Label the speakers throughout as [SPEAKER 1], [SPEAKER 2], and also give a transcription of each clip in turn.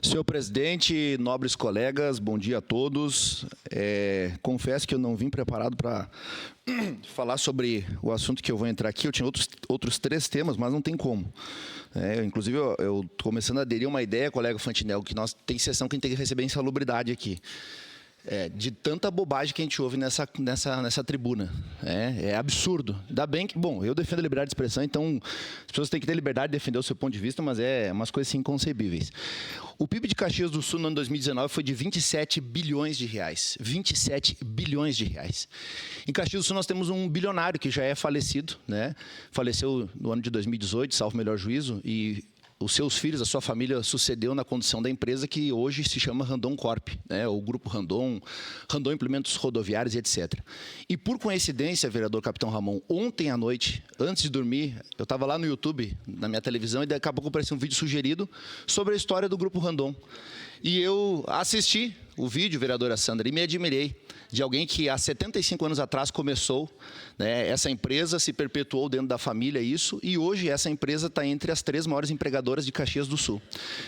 [SPEAKER 1] Senhor presidente, nobres colegas, bom dia a todos. Confesso que eu não vim preparado para falar sobre o assunto que eu vou entrar aqui. Eu tinha outros 3 temas, mas não tem como. Inclusive, eu estou começando a aderir a uma ideia, colega Fantinel, que nós tem sessão que a gente tem que receber insalubridade aqui. De tanta bobagem que a gente ouve nessa tribuna. É absurdo. Ainda bem que, bom, eu defendo a liberdade de expressão, então as pessoas têm que ter liberdade de defender o seu ponto de vista, mas é umas coisas assim, inconcebíveis. O PIB de Caxias do Sul no ano 2019 foi de 27 bilhões de reais. 27 bilhões de reais. Em Caxias do Sul nós temos um bilionário que já é falecido, né? Faleceu no ano de 2018, salvo melhor juízo, e os seus filhos, a sua família sucedeu na condução da empresa que hoje se chama Randon Corp, né? O grupo Randon Implementos Rodoviários e etc. E por coincidência, vereador Capitão Ramon, ontem à noite, antes de dormir, eu estava lá no YouTube, na minha televisão, e daqui a pouco apareceu um vídeo sugerido sobre a história do grupo Randon. E eu assisti o vídeo, vereadora Sandra, e me admirei de alguém que há 75 anos atrás começou, né, essa empresa, se perpetuou dentro da família isso, e hoje essa empresa está entre as 3 maiores empregadoras de Caxias do Sul.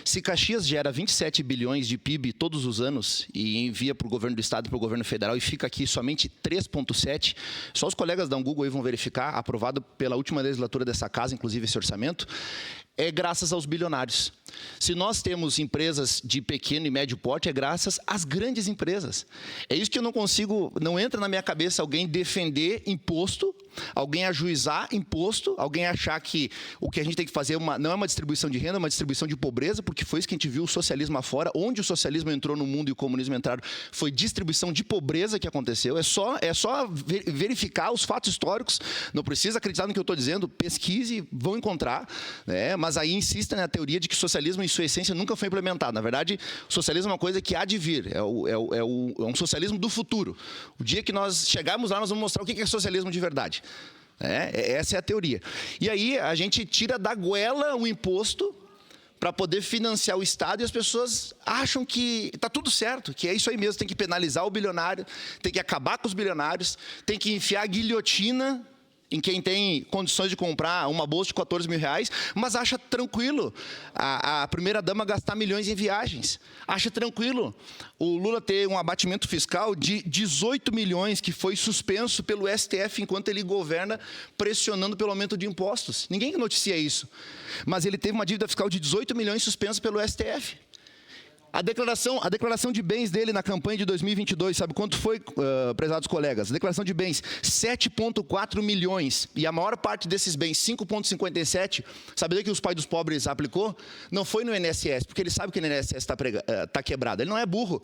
[SPEAKER 1] Se Caxias gera 27 bilhões de PIB todos os anos e envia para o governo do estado e para o governo federal e fica aqui somente 3,7, só os colegas da Google aí vão verificar, aprovado pela última legislatura dessa casa, inclusive esse orçamento, é graças aos bilionários. Se nós temos empresas de pequeno e médio porte, é graças às grandes empresas. É isso que eu não consigo, não entra na minha cabeça alguém defender imposto, alguém ajuizar imposto, alguém achar que o que a gente tem que fazer não é uma distribuição de renda, é uma distribuição de pobreza, porque foi isso que a gente viu o socialismo afora, onde o socialismo entrou no mundo e o comunismo entraram, foi distribuição de pobreza que aconteceu. É só verificar os fatos históricos, não precisa acreditar no que eu estou dizendo, pesquise, vão encontrar, né? Mas aí insistem na teoria de que o socialismo, em sua essência, nunca foi implementado. Na verdade, o socialismo é uma coisa que há de vir, é um socialismo do futuro. O dia que nós chegarmos lá, nós vamos mostrar o que é socialismo de verdade. Essa é a teoria. E aí a gente tira da goela o imposto para poder financiar o Estado e as pessoas acham que está tudo certo, que é isso aí mesmo, tem que penalizar o bilionário, tem que acabar com os bilionários, tem que enfiar a guilhotina em quem tem condições de comprar uma bolsa de 14 mil reais, mas acha tranquilo a primeira-dama gastar milhões em viagens. Acha tranquilo o Lula ter um abatimento fiscal de 18 milhões, que foi suspenso pelo STF enquanto ele governa, pressionando pelo aumento de impostos. Ninguém noticia isso. Mas ele teve uma dívida fiscal de 18 milhões suspensa pelo STF. A declaração de bens dele na campanha de 2022, sabe quanto foi, prezados colegas? A declaração de bens, 7,4 milhões. E a maior parte desses bens, 5,57, sabe que os pais dos pobres aplicou? Não foi no INSS, porque ele sabe que o INSS está quebrado. Ele não é burro.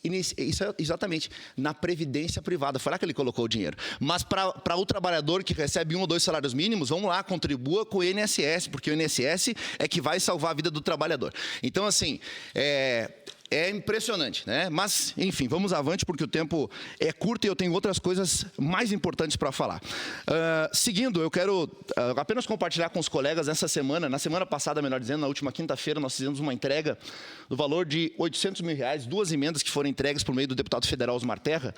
[SPEAKER 1] Isso é exatamente na previdência privada, foi lá que ele colocou o dinheiro. Mas para o trabalhador que recebe 1 ou 2 salários mínimos, vamos lá, contribua com o INSS, porque o INSS é que vai salvar a vida do trabalhador. Então, assim, é impressionante, né? Mas, enfim, vamos avante, porque o tempo é curto e eu tenho outras coisas mais importantes para falar. Seguindo, eu quero apenas compartilhar com os colegas na semana passada, melhor dizendo, na última quinta-feira, nós fizemos uma entrega do valor de 800 mil reais, 2 emendas que foram entregues por meio do deputado federal Osmar Terra.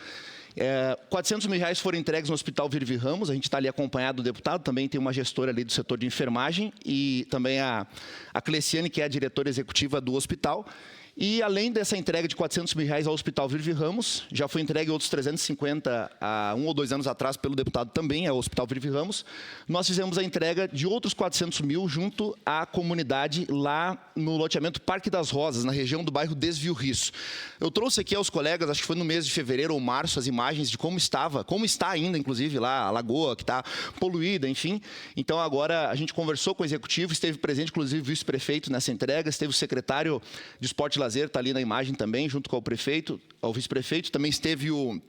[SPEAKER 1] 400 mil reais foram entregues no Hospital Virvi Ramos, a gente está ali acompanhado do deputado, também tem uma gestora ali do setor de enfermagem e também a Cleciane, que é a diretora executiva do hospital. E além dessa entrega de 400 mil reais ao Hospital Virvi Ramos, já foi entregue outros 350 há 1 ou 2 anos atrás pelo deputado também ao Hospital Virvi Ramos. Nós fizemos a entrega de outros 400 mil junto à comunidade lá no loteamento Parque das Rosas, na região do bairro Desvio Risso. Eu trouxe aqui aos colegas, acho que foi no mês de fevereiro ou março, as imagens de como está ainda, inclusive, lá a lagoa, que está poluída, enfim. Então, agora, a gente conversou com o executivo, esteve presente, inclusive, o vice-prefeito nessa entrega, esteve o secretário de Esporte e Lazer, está ali na imagem também, junto com o prefeito, ao vice-prefeito. Também esteve o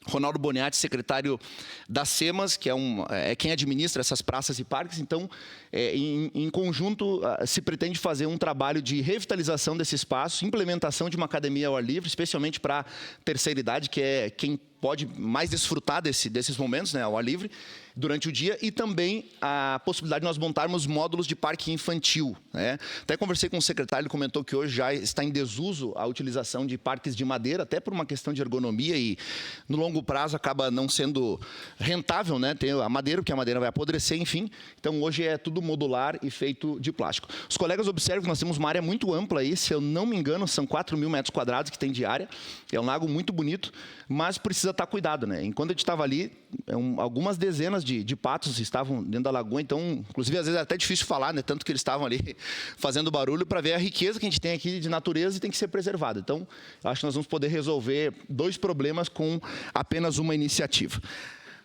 [SPEAKER 1] Ronaldo Boniatti, secretário da SEMAS, que é quem administra essas praças e parques. Então, em conjunto, se pretende fazer um trabalho de revitalização desse espaço, implementação de uma academia ao ar livre, especialmente para a terceira idade, que é quem pode mais desfrutar desses momentos, né, ao ar livre. durante o dia e também a possibilidade de nós montarmos módulos de parque infantil, né? Até conversei com o secretário, ele comentou que hoje já está em desuso a utilização de parques de madeira, até por uma questão de ergonomia e no longo prazo acaba não sendo rentável, né? Ter a madeira, porque a madeira vai apodrecer, enfim. Então hoje é tudo modular e feito de plástico. Os colegas observam que nós temos uma área muito ampla aí, se eu não me engano, são 4.000 metros quadrados que tem de área. É um lago muito bonito, mas precisa estar cuidado, né? Enquanto a gente estava ali, algumas dezenas de patos estavam dentro da lagoa, então, inclusive, às vezes é até difícil falar, né? Tanto que eles estavam ali fazendo barulho para ver a riqueza que a gente tem aqui de natureza e tem que ser preservada. Então, eu acho que nós vamos poder resolver 2 problemas com apenas uma iniciativa.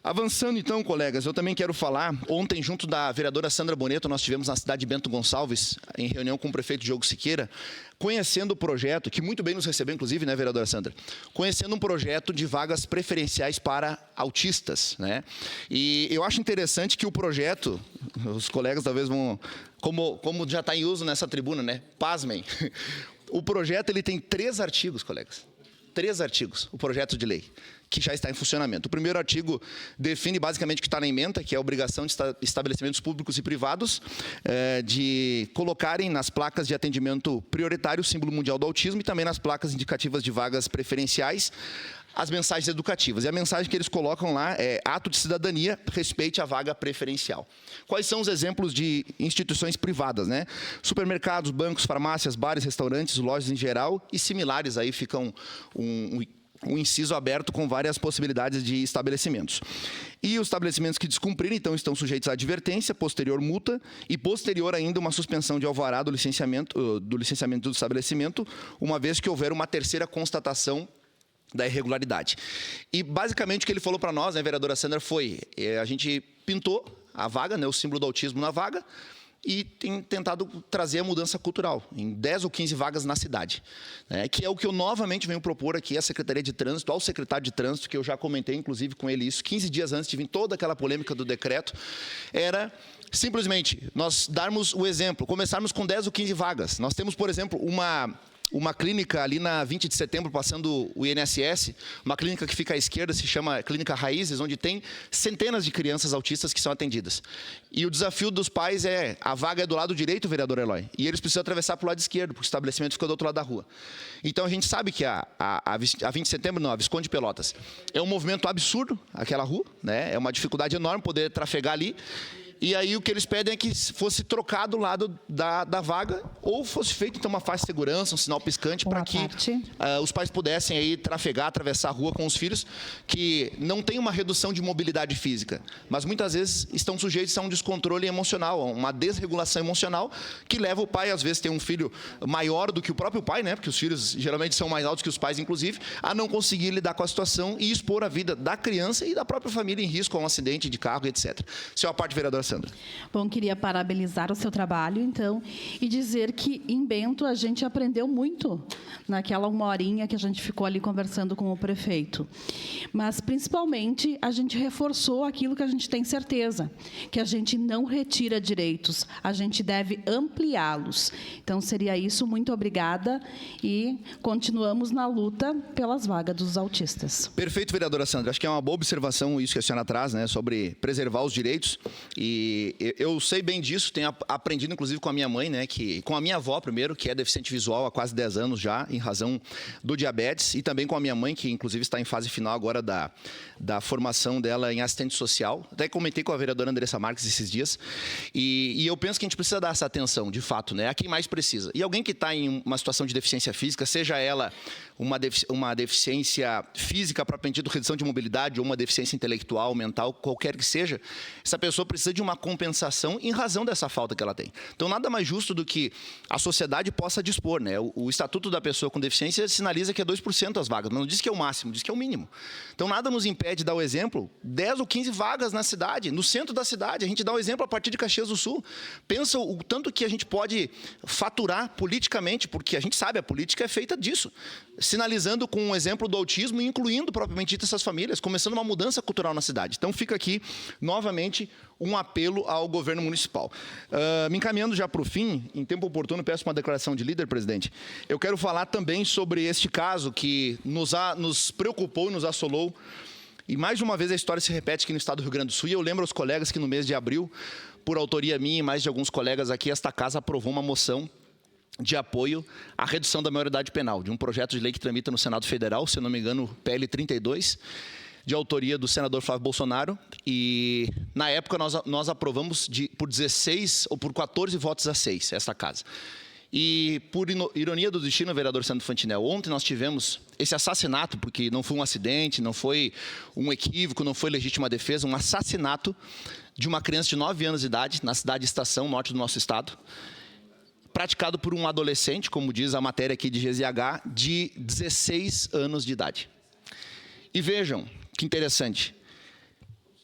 [SPEAKER 1] Avançando então, colegas, eu também quero falar, ontem junto da vereadora Sandra Boneto, nós tivemos na cidade de Bento Gonçalves, em reunião com o prefeito Diogo Siqueira, conhecendo o projeto, que muito bem nos recebeu, inclusive, né, vereadora Sandra? Conhecendo um projeto de vagas preferenciais para autistas, né? E eu acho interessante que o projeto, os colegas talvez vão, como já está em uso nessa tribuna, né? Pasmem. O projeto ele tem 3 artigos, colegas. 3 artigos, o projeto de lei, que já está em funcionamento. O primeiro artigo define basicamente o que está na ementa, que é a obrigação de estabelecimentos públicos e privados de colocarem nas placas de atendimento prioritário o símbolo mundial do autismo e também nas placas indicativas de vagas preferenciais as mensagens educativas. E a mensagem que eles colocam lá é: ato de cidadania, respeite a vaga preferencial. Quais são os exemplos de instituições privadas, né? Supermercados, bancos, farmácias, bares, restaurantes, lojas em geral e similares. Aí ficam um inciso aberto com várias possibilidades de estabelecimentos. E os estabelecimentos que descumprirem, então, estão sujeitos à advertência, posterior multa e posterior ainda uma suspensão de alvará do licenciamento do estabelecimento, uma vez que houver uma terceira constatação da irregularidade. E, basicamente, o que ele falou para nós, né, vereadora Sandra, foi: a gente pintou a vaga, né, o símbolo do autismo na vaga, e tem tentado trazer a mudança cultural em 10 ou 15 vagas na cidade, né, que é o que eu novamente venho propor aqui à Secretaria de Trânsito, ao secretário de Trânsito, que eu já comentei, inclusive, com ele isso, 15 dias antes de vir toda aquela polêmica do decreto, era simplesmente nós darmos o exemplo, começarmos com 10 ou 15 vagas. Nós temos, por exemplo, uma clínica ali na 20 de setembro, passando o INSS, uma clínica que fica à esquerda, se chama Clínica Raízes, onde tem centenas de crianças autistas que são atendidas. E o desafio dos pais é: a vaga é do lado direito, vereador Eloy, e eles precisam atravessar para o lado esquerdo, porque o estabelecimento fica do outro lado da rua. Então, a gente sabe que a 20 de setembro, não, a Visconde de Pelotas, é um movimento absurdo, aquela rua, né? É uma dificuldade enorme poder trafegar ali. E aí o que eles pedem é que fosse trocado o lado da vaga ou fosse feito então uma faixa de segurança, um sinal piscante para que os pais pudessem aí trafegar, atravessar a rua com os filhos que não tem uma redução de mobilidade física, mas muitas vezes estão sujeitos a um descontrole emocional, a uma desregulação emocional que leva o pai, às vezes, ter um filho maior do que o próprio pai, né? Porque os filhos geralmente são mais altos que os pais, inclusive, a não conseguir lidar com a situação e expor a vida da criança e da própria família em risco a um acidente de carro, etc. Isso é a parte, vereadora Sandra.
[SPEAKER 2] Bom, queria parabenizar o seu trabalho, então, e dizer que em Bento a gente aprendeu muito naquela 1 horinha que a gente ficou ali conversando com o prefeito. Mas, principalmente, a gente reforçou aquilo que a gente tem certeza, que a gente não retira direitos, a gente deve ampliá-los. Então, seria isso. Muito obrigada e continuamos na luta pelas vagas dos autistas.
[SPEAKER 1] Perfeito, vereadora Sandra. Acho que é uma boa observação isso que a senhora traz, né, sobre preservar os direitos. E eu sei bem disso, tenho aprendido, inclusive, com a minha mãe, né, com a minha avó, primeiro, que é deficiente visual há quase 10 anos já, em razão do diabetes, e também com a minha mãe, que, inclusive, está em fase final agora da formação dela em assistente social. Até comentei com a vereadora Andressa Marques esses dias. E eu penso que a gente precisa dar essa atenção, de fato, né, a quem mais precisa. E alguém que está em uma situação de deficiência física, seja ela uma deficiência física propriamente dita, redução de mobilidade, ou uma deficiência intelectual, mental, qualquer que seja, essa pessoa precisa de uma compensação em razão dessa falta que ela tem. Então, nada mais justo do que a sociedade possa dispor, né? O Estatuto da Pessoa com Deficiência sinaliza que é 2% as vagas, mas não diz que é o máximo, diz que é o mínimo. Então, nada nos impede de dar o exemplo, 10 ou 15 vagas na cidade, no centro da cidade. A gente dá o exemplo a partir de Caxias do Sul. Pensa o tanto que a gente pode faturar politicamente, porque a gente sabe, a política é feita disso. Sinalizando com um exemplo do autismo e incluindo propriamente dito essas famílias, começando uma mudança cultural na cidade. Então, fica aqui, novamente, um apelo ao governo municipal. Me encaminhando já para o fim, em tempo oportuno, peço uma declaração de líder, presidente. Eu quero falar também sobre este caso que nos preocupou e nos assolou E mais uma vez a história se repete aqui no estado do Rio Grande do Sul. E eu lembro aos colegas que no mês de abril, por autoria minha e mais de alguns colegas aqui, esta casa aprovou uma moção de apoio à redução da maioridade penal, de um projeto de lei que tramita no Senado Federal, se não me engano, PL 32, de autoria do senador Flávio Bolsonaro. E, na época, nós aprovamos por 16 ou por 14 votos a 6, essa casa. E, por ironia do destino, vereador Sandro Fantinel, ontem nós tivemos esse assassinato, porque não foi um acidente, não foi um equívoco, não foi legítima defesa, um assassinato de uma criança de 9 anos de idade, na cidade de Estação, norte do nosso estado, praticado por um adolescente, como diz a matéria aqui de GZH, de 16 anos de idade. E vejam, que interessante.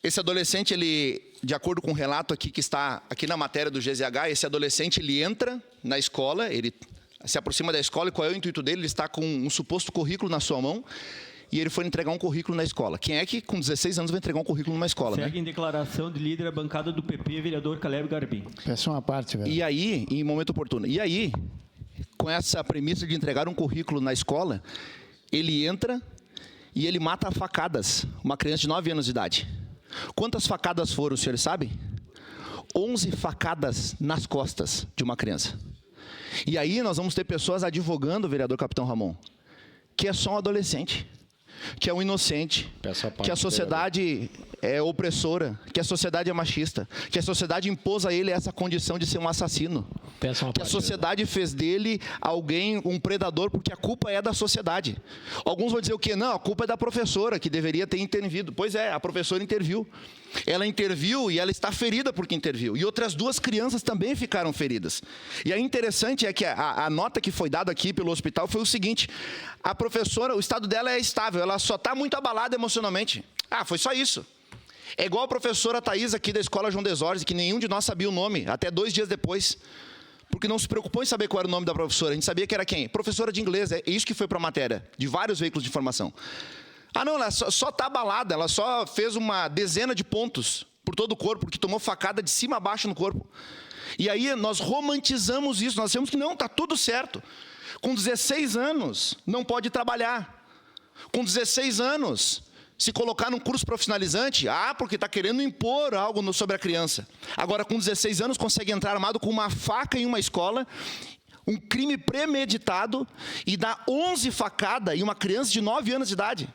[SPEAKER 1] Esse adolescente, ele, de acordo com o relato aqui que está aqui na matéria do GZH, esse adolescente, ele entra na escola, ele se aproxima da escola, e qual é o intuito dele? Ele está com um suposto currículo na sua mão, e ele foi entregar um currículo na escola. Quem é que, com 16 anos, vai entregar um currículo numa escola,
[SPEAKER 3] Segue,
[SPEAKER 1] né?
[SPEAKER 3] em declaração de líder da bancada do PP, vereador Caleb Garbim.
[SPEAKER 4] Peço uma parte, velho.
[SPEAKER 1] E aí, em momento oportuno, e aí, com essa premissa de entregar um currículo na escola, ele entra e ele mata a facadas uma criança de 9 anos de idade. Quantas facadas foram, o senhor sabe? 11 facadas nas costas de uma criança. E aí nós vamos ter pessoas advogando, vereador Capitão Ramon, que é só um adolescente, que é um inocente, que a sociedade é opressora, que a sociedade é machista, que a sociedade impôs a ele essa condição de ser um assassino, que a sociedade fez dele alguém, um predador, porque a culpa é da sociedade. Alguns vão dizer o quê? Não, a culpa é da professora, que deveria ter intervido. Pois é, a professora interviu. Ela interviu e ela está ferida porque interviu. E outras 2 crianças também ficaram feridas. E aí interessante é que a nota que foi dada aqui pelo hospital foi o seguinte: a professora, o estado dela é estável, ela só está muito abalada emocionalmente. Ah, foi só isso. É igual a professora Thaís aqui da Escola João Desordes, que nenhum de nós sabia o nome, até 2 dias depois. Porque não se preocupou em saber qual era o nome da professora. A gente sabia que era quem? Professora de inglês. É isso que foi para a matéria, de vários veículos de informação. Ah, não, ela só está abalada, ela só fez uma dezena de pontos por todo o corpo, porque tomou facada de cima a baixo no corpo. E aí nós romantizamos isso, nós achamos que não, está tudo certo. Com 16 anos, não pode trabalhar. Com 16 anos, se colocar num curso profissionalizante, porque está querendo impor algo sobre a criança. Agora, com 16 anos, consegue entrar armado com uma faca em uma escola, um crime premeditado, e dá 11 facadas em uma criança de 9 anos de idade.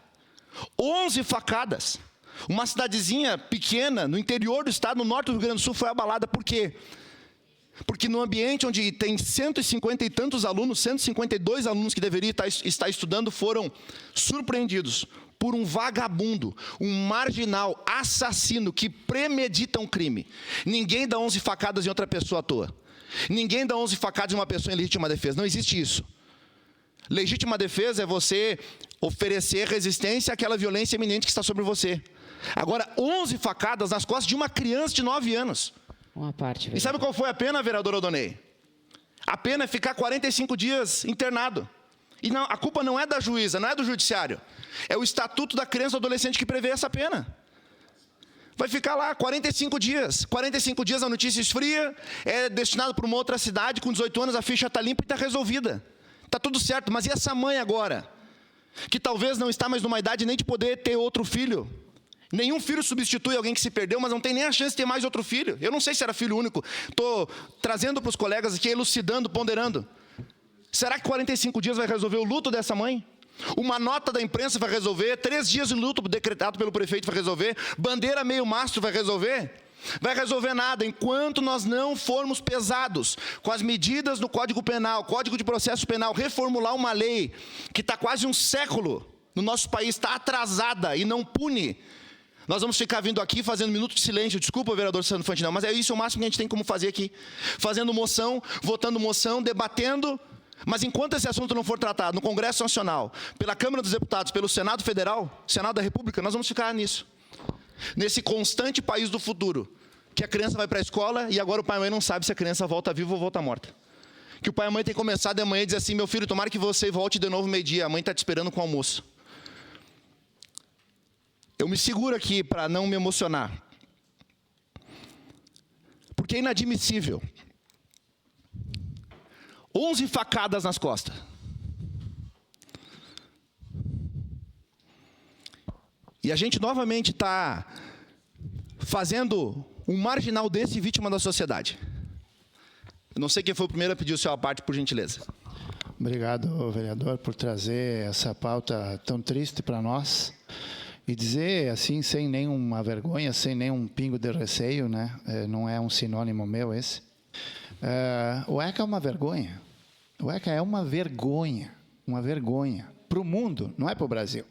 [SPEAKER 1] 11 facadas. Uma cidadezinha pequena, no interior do estado, no norte do Rio Grande do Sul, foi abalada. Por quê? Porque no ambiente onde tem 150 e tantos alunos, 152 alunos que deveriam estar estudando, foram surpreendidos por um vagabundo, um marginal, assassino, que premedita um crime. Ninguém dá 11 facadas em outra pessoa à toa. Ninguém dá 11 facadas em uma pessoa em legítima defesa. Não existe isso. Legítima defesa é você oferecer resistência àquela violência iminente que está sobre você. Agora, 11 facadas nas costas de uma criança de 9 anos.
[SPEAKER 5] Uma parte, vereador.
[SPEAKER 1] E sabe qual foi a pena, vereador Odonei? A pena é ficar 45 dias internado. E não, a culpa não é da juíza, não é do judiciário. É o Estatuto da Criança e do Adolescente que prevê essa pena. Vai ficar lá 45 dias. 45 dias a notícia esfria, é destinado para uma outra cidade, com 18 anos a ficha está limpa e está resolvida. Está tudo certo, mas e essa mãe agora? Que talvez não está mais numa idade nem de poder ter outro filho. Nenhum filho substitui alguém que se perdeu, mas não tem nem a chance de ter mais outro filho. Eu não sei se era filho único. Estou trazendo para os colegas aqui, elucidando, ponderando. Será que 45 dias vai resolver o luto dessa mãe? Uma nota da imprensa vai resolver? 3 dias de luto decretado pelo prefeito vai resolver? Bandeira meio mastro vai resolver? Vai resolver nada enquanto nós não formos pesados com as medidas no Código Penal, Código de Processo Penal, reformular uma lei que está quase um século no nosso país, está atrasada e não pune. Nós vamos ficar vindo aqui fazendo minuto de silêncio, desculpa, vereador Sandro Fantinel, mas é isso o máximo que a gente tem como fazer aqui. Fazendo moção, votando moção, debatendo, mas enquanto esse assunto não for tratado no Congresso Nacional, pela Câmara dos Deputados, pelo Senado Federal, Senado da República, nós vamos ficar nisso. Nesse constante país do futuro, que a criança vai para a escola e agora o pai e a mãe não sabe se a criança volta viva ou volta morta. Que o pai e a mãe tem começado de manhã e dizer assim, meu filho, tomara que você volte de novo meio-dia, a mãe está te esperando com o almoço. Eu me seguro aqui para não me emocionar. Porque é inadmissível. 11 facadas nas costas. E a gente novamente está fazendo um marginal desse vítima da sociedade. Eu não sei quem foi o primeiro a pedir o seu à parte, por gentileza.
[SPEAKER 4] Obrigado, vereador, por trazer essa pauta tão triste para nós e dizer assim, sem nenhuma vergonha, sem nenhum pingo de receio, né? Não é um sinônimo meu esse. O ECA é uma vergonha. O ECA é uma vergonha para o mundo, não é para o Brasil.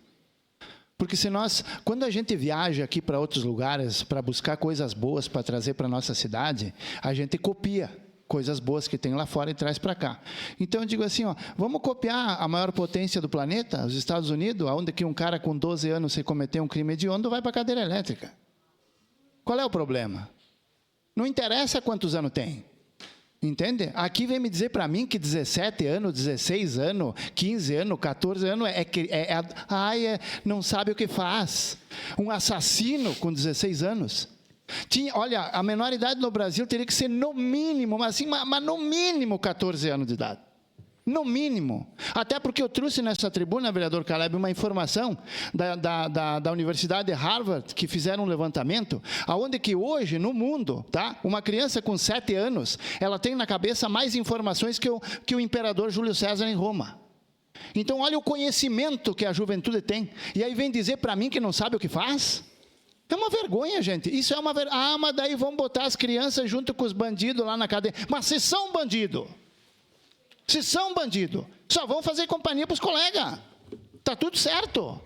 [SPEAKER 4] Porque se nós, quando a gente viaja aqui para outros lugares para buscar coisas boas para trazer para a nossa cidade, a gente copia coisas boas que tem lá fora e traz para cá. Então eu digo assim, ó, vamos copiar a maior potência do planeta, os Estados Unidos, onde que um cara com 12 anos se cometer um crime hediondo vai para a cadeira elétrica. Qual é o problema? Não interessa quantos anos tem. Entende? Aqui vem me dizer para mim que 17 anos, 16 anos, 15 anos, 14 anos não sabe o que faz. Um assassino com 16 anos. Olha, a menor idade no Brasil teria que ser no mínimo, mas no mínimo 14 anos de idade. No mínimo. Até porque eu trouxe nessa tribuna, vereador Caleb, uma informação da Universidade de Harvard, que fizeram um levantamento, onde que hoje, no mundo, tá, uma criança com 7 anos, ela tem na cabeça mais informações que o imperador Júlio César em Roma. Então, olha o conhecimento que a juventude tem. E aí vem dizer para mim que não sabe o que faz? É uma vergonha, gente. Isso é uma vergonha. Mas daí vão botar as crianças junto com os bandidos lá na cadeia. Mas se são bandidos, só vão fazer companhia para os colegas. Está tudo certo.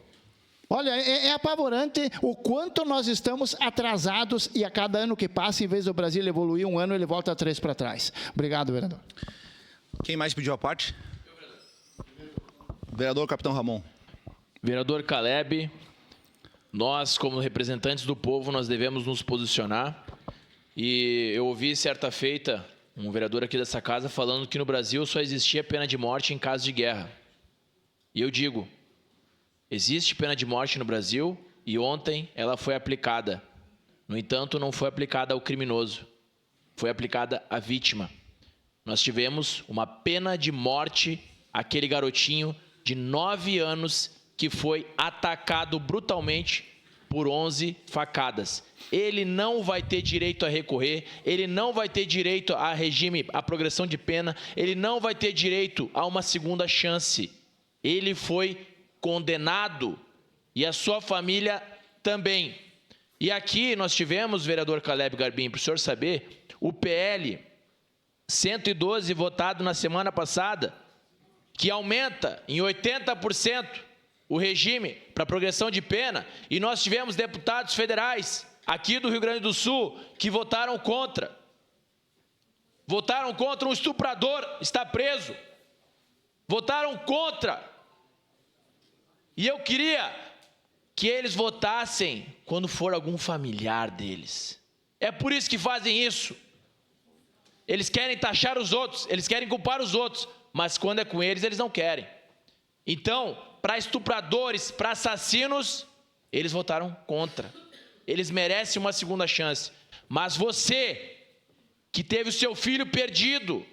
[SPEAKER 4] Olha, é apavorante o quanto nós estamos atrasados e a cada ano que passa, em vez do Brasil evoluir um ano, ele volta 3 para trás. Obrigado, vereador.
[SPEAKER 1] Quem mais pediu a parte? Vereador Capitão Ramon.
[SPEAKER 5] Vereador Caleb, nós, como representantes do povo, nós devemos nos posicionar. E eu ouvi certa feita um vereador aqui dessa casa falando que no Brasil só existia pena de morte em caso de guerra. E eu digo, existe pena de morte no Brasil e ontem ela foi aplicada. No entanto, não foi aplicada ao criminoso, foi aplicada à vítima. Nós tivemos uma pena de morte, aquele garotinho de 9 anos que foi atacado brutalmente por 11 facadas. Ele não vai ter direito a recorrer, ele não vai ter direito a regime, a progressão de pena, ele não vai ter direito a uma segunda chance. Ele foi condenado e a sua família também. E aqui nós tivemos, vereador Caleb Garbim, para o senhor saber, o PL 112 votado na semana passada, que aumenta em 80% o regime para progressão de pena, e nós tivemos deputados federais aqui do Rio Grande do Sul que votaram contra. Votaram contra um estuprador estar preso. Votaram contra. E eu queria que eles votassem quando for algum familiar deles. É por isso que fazem isso. Eles querem taxar os outros, eles querem culpar os outros, mas quando é com eles, eles não querem. Então, para estupradores, para assassinos, eles votaram contra. Eles merecem uma segunda chance. Mas você, que teve o seu filho perdido,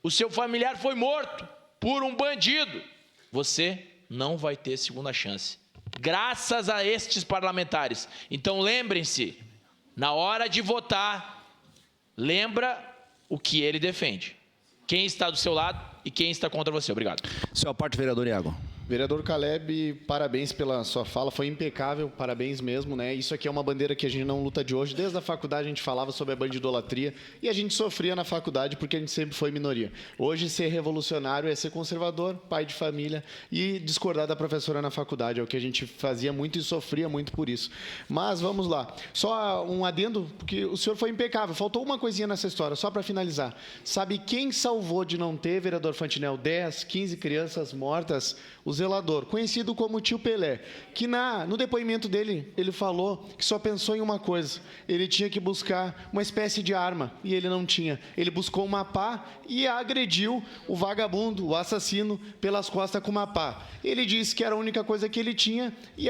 [SPEAKER 5] o seu familiar foi morto por um bandido, você não vai ter segunda chance. Graças a estes parlamentares. Então, lembrem-se, na hora de votar, lembra o que ele defende. Quem está do seu lado e quem está contra você. Obrigado.
[SPEAKER 1] Seu parte, vereador Iago.
[SPEAKER 6] Vereador Caleb, parabéns pela sua fala, foi impecável, parabéns mesmo, né? Isso aqui é uma bandeira que a gente não luta de hoje. Desde a faculdade a gente falava sobre a bandidolatria e a gente sofria na faculdade porque a gente sempre foi minoria. Hoje ser revolucionário é ser conservador, pai de família e discordar da professora na faculdade, é o que a gente fazia muito e sofria muito por isso. Mas vamos lá, só um adendo, porque o senhor foi impecável, faltou uma coisinha nessa história, só para finalizar. Sabe quem salvou de não ter, vereador Fantinel, 10, 15 crianças mortas? O zelador, conhecido como Tio Pelé, que no depoimento dele, ele falou que só pensou em uma coisa, ele tinha que buscar uma espécie de arma, e ele não tinha. Ele buscou uma pá e agrediu o vagabundo, o assassino, pelas costas com uma pá. Ele disse que era a única coisa que ele tinha, e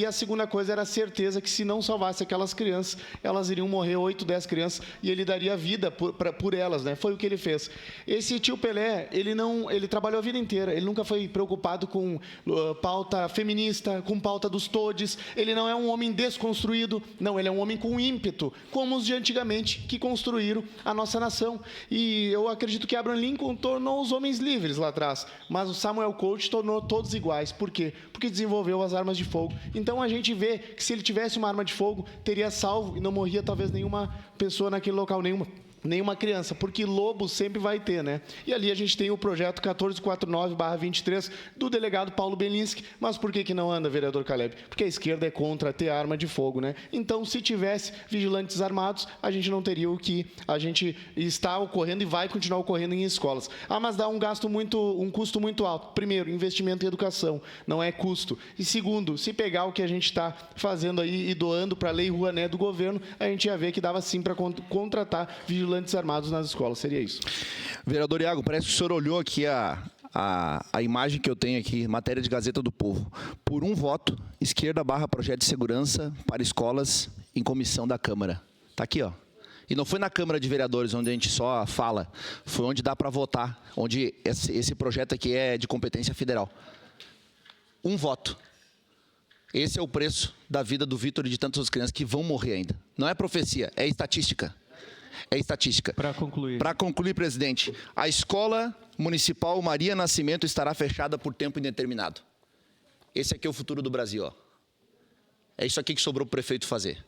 [SPEAKER 6] a segunda coisa era a certeza que se não salvasse aquelas crianças, elas iriam morrer, 8, 10 crianças, e ele daria vida por elas, né? Foi o que ele fez. Esse Tio Pelé, ele trabalhou a vida inteira, ele nunca foi preocupado com com pauta feminista, com pauta dos todes. Ele não é um homem desconstruído, não, ele é um homem com ímpeto, como os de antigamente que construíram a nossa nação. E eu acredito que Abraham Lincoln tornou os homens livres lá atrás, mas o Samuel Colt tornou todos iguais. Por quê? Porque desenvolveu as armas de fogo. Então a gente vê que se ele tivesse uma arma de fogo, teria salvo e não morria talvez nenhuma pessoa naquele local, nenhuma criança, porque lobo sempre vai ter, né? E ali a gente tem o projeto 1449/23 do delegado Paulo Belinski. Mas por que não anda, vereador Caleb? Porque a esquerda é contra ter arma de fogo, né? Então, se tivesse vigilantes armados, a gente não teria o que a gente está ocorrendo e vai continuar ocorrendo em escolas. Mas dá um custo muito alto. Primeiro, investimento em educação, não é custo. E segundo, se pegar o que a gente está fazendo aí e doando para a Lei Rouanet do governo, a gente ia ver que dava sim para contratar vigilantes armados nas escolas. Seria isso.
[SPEAKER 1] Vereador Iago, parece que o senhor olhou aqui a imagem que eu tenho aqui, matéria de Gazeta do Povo. Por um voto, esquerda barra projeto de segurança para escolas em comissão da Câmara. Está aqui, ó. E não foi na Câmara de Vereadores, onde a gente só fala. Foi onde dá para votar, onde esse projeto aqui é de competência federal. Um voto. Esse é o preço da vida do Vitor e de tantas outras crianças que vão morrer ainda. Não é profecia, é estatística. É estatística.
[SPEAKER 3] Para concluir.
[SPEAKER 1] Para concluir, presidente, a Escola Municipal Maria Nascimento estará fechada por tempo indeterminado. Esse aqui é o futuro do Brasil, ó. É isso aqui que sobrou para o prefeito fazer.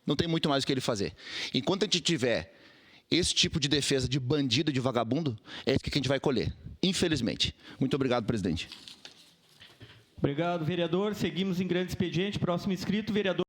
[SPEAKER 1] Não tem muito mais o que ele fazer. Enquanto a gente tiver esse tipo de defesa de bandido e de vagabundo, é isso que a gente vai colher, infelizmente. Muito obrigado, presidente.
[SPEAKER 3] Obrigado, vereador. Seguimos em grande expediente. Próximo inscrito, vereador